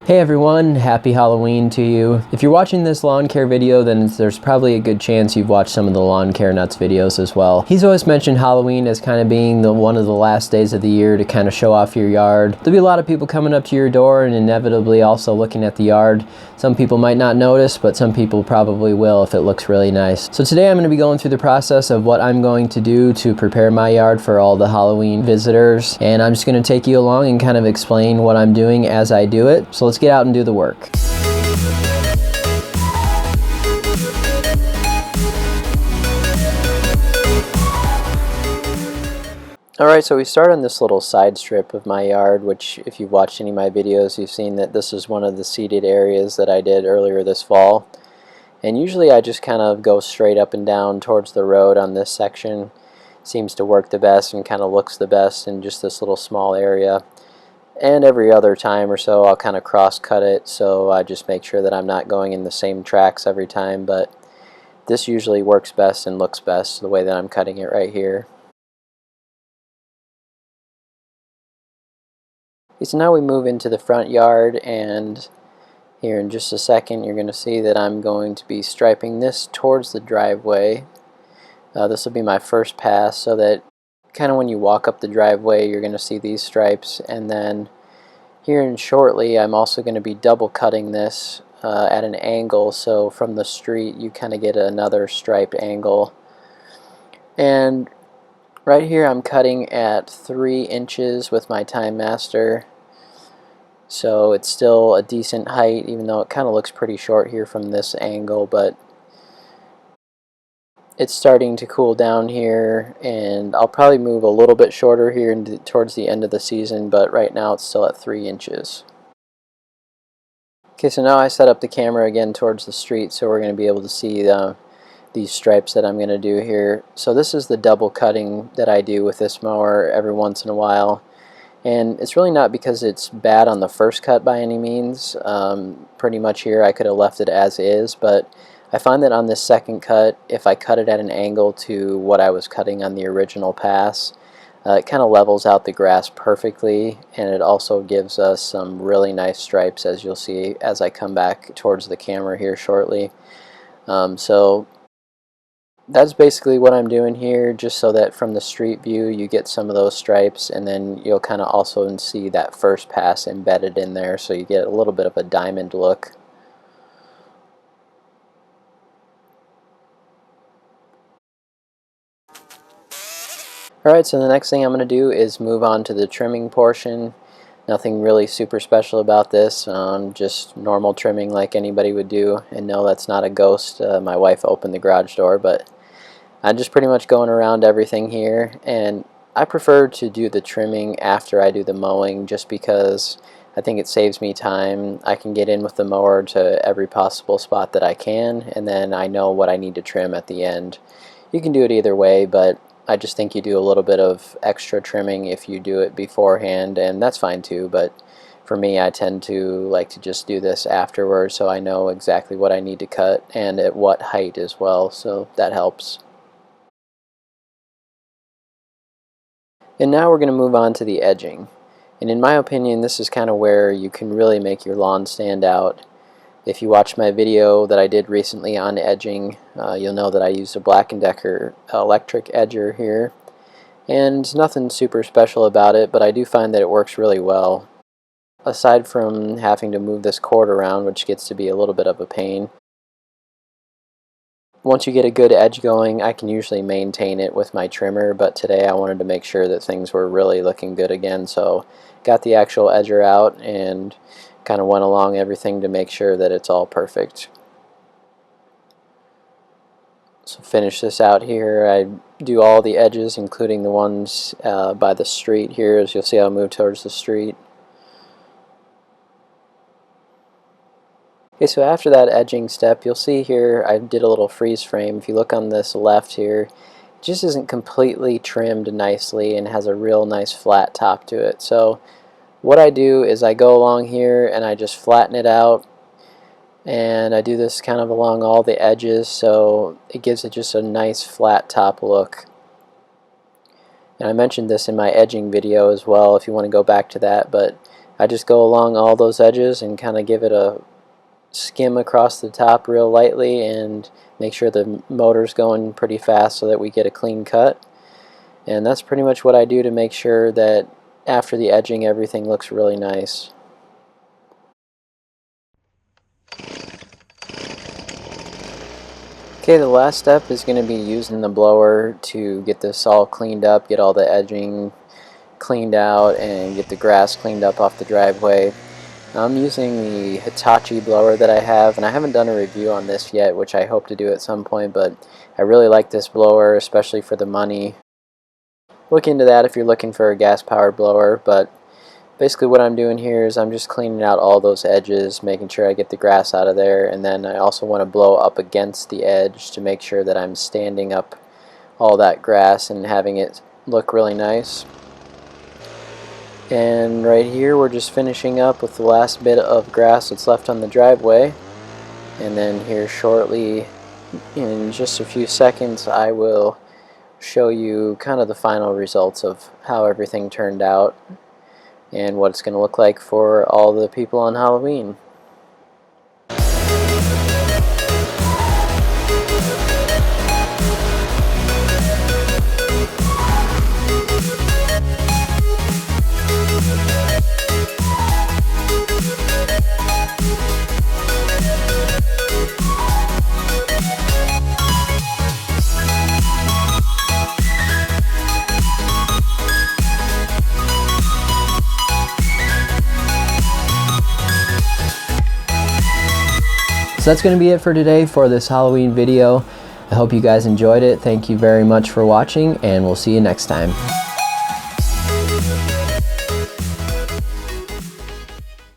Hey everyone, happy Halloween to you. If you're watching this lawn care video, then there's probably a good chance you've watched some of the Lawn Care Nuts videos as well. He's always mentioned Halloween as kind of being one of the last days of the year to kind of show off your yard. There'll be a lot of people coming up to your door and inevitably also looking at the yard. Some people might not notice, but some people probably will if it looks really nice. So today I'm going to be going through the process of what I'm going to do to prepare my yard for all the Halloween visitors. And I'm just going to take you along and kind of explain what I'm doing as I do it. So let's get out and do the work. Alright, so we start on this little side strip of my yard, which if you've watched any of my videos, you've seen that this is one of the seeded areas that I did earlier this fall. And usually I just kind of go straight up and down towards the road on this section. Seems to work the best and kind of looks the best in just this little small area. And every other time or so I'll kind of cross cut it, so I just make sure that I'm not going in the same tracks every time, but this usually works best and looks best the way that I'm cutting it right here. Okay, so now we move into the front yard, and here in just a second you're going to see that I'm going to be striping this towards the driveway. This will be my first pass, so that kind of when you walk up the driveway you're going to see these stripes, and then here in shortly I'm also going to be double cutting this at an angle, so from the street you kind of get another striped angle. And right here I'm cutting at 3 inches with my Time Master, so it's still a decent height, even though it kind of looks pretty short here from this angle, but it's starting to cool down here, and I'll probably move a little bit shorter here towards the end of the season, but right now it's still at 3 inches. Okay, so now I set up the camera again towards the street, so we're going to be able to see these stripes that I'm going to do here. So this is the double cutting that I do with this mower every once in a while, and it's really not because it's bad on the first cut by any means. Pretty much here I could have left it as is, but I find that on this second cut, if I cut it at an angle to what I was cutting on the original pass, it kind of levels out the grass perfectly, and it also gives us some really nice stripes, as you'll see as I come back towards the camera here shortly. So that's basically what I'm doing here, just so that from the street view you get some of those stripes, and then you'll kind of also see that first pass embedded in there, so you get a little bit of a diamond look. Alright, so the next thing I'm going to do is move on to the trimming portion. Nothing really super special about this, just normal trimming like anybody would do. And no, that's not a ghost. My wife opened the garage door, but I'm just pretty much going around everything here. And I prefer to do the trimming after I do the mowing, just because I think it saves me time. I can get in with the mower to every possible spot that I can, and then I know what I need to trim at the end. You can do it either way, but I just think you do a little bit of extra trimming if you do it beforehand, and that's fine too, but for me I tend to like to just do this afterwards, so I know exactly what I need to cut and at what height as well, so that helps. And now we're going to move on to the edging, and in my opinion this is kind of where you can really make your lawn stand out. If you watch my video that I did recently on edging, you'll know that I used a Black & Decker electric edger here. And nothing super special about it, but I do find that it works really well. Aside from having to move this cord around, which gets to be a little bit of a pain, once you get a good edge going, I can usually maintain it with my trimmer, but today I wanted to make sure that things were really looking good again, so got the actual edger out and kind of went along everything to make sure that it's all perfect. So finish this out here. I do all the edges, including the ones by the street here, as you'll see I'll move towards the street. Okay, so after that edging step, you'll see here I did a little freeze frame. If you look on this left here, it just isn't completely trimmed nicely and has a real nice flat top to it. So what I do is I go along here and I just flatten it out, and I do this kind of along all the edges, so it gives it just a nice flat top look. And I mentioned this in my edging video as well if you want to go back to that, but I just go along all those edges and kind of give it a skim across the top real lightly and make sure the motor's going pretty fast so that we get a clean cut. And that's pretty much what I do to make sure that after the edging everything looks really nice. Okay, the last step is going to be using the blower to get this all cleaned up, get all the edging cleaned out, and get the grass cleaned up off the driveway. I'm using the Hitachi blower that I have, and I haven't done a review on this yet, which I hope to do at some point, but I really like this blower, especially for the money. Look into that if you're looking for a gas-powered blower, but basically what I'm doing here is I'm just cleaning out all those edges, making sure I get the grass out of there, and then I also want to blow up against the edge to make sure that I'm standing up all that grass and having it look really nice. And right here we're just finishing up with the last bit of grass that's left on the driveway, and then here shortly, in just a few seconds, I will show you kind of the final results of how everything turned out and what it's going to look like for all the people on Halloween. So that's going to be it for today for this Halloween video. I hope you guys enjoyed it. Thank you very much for watching, and we'll see you next time.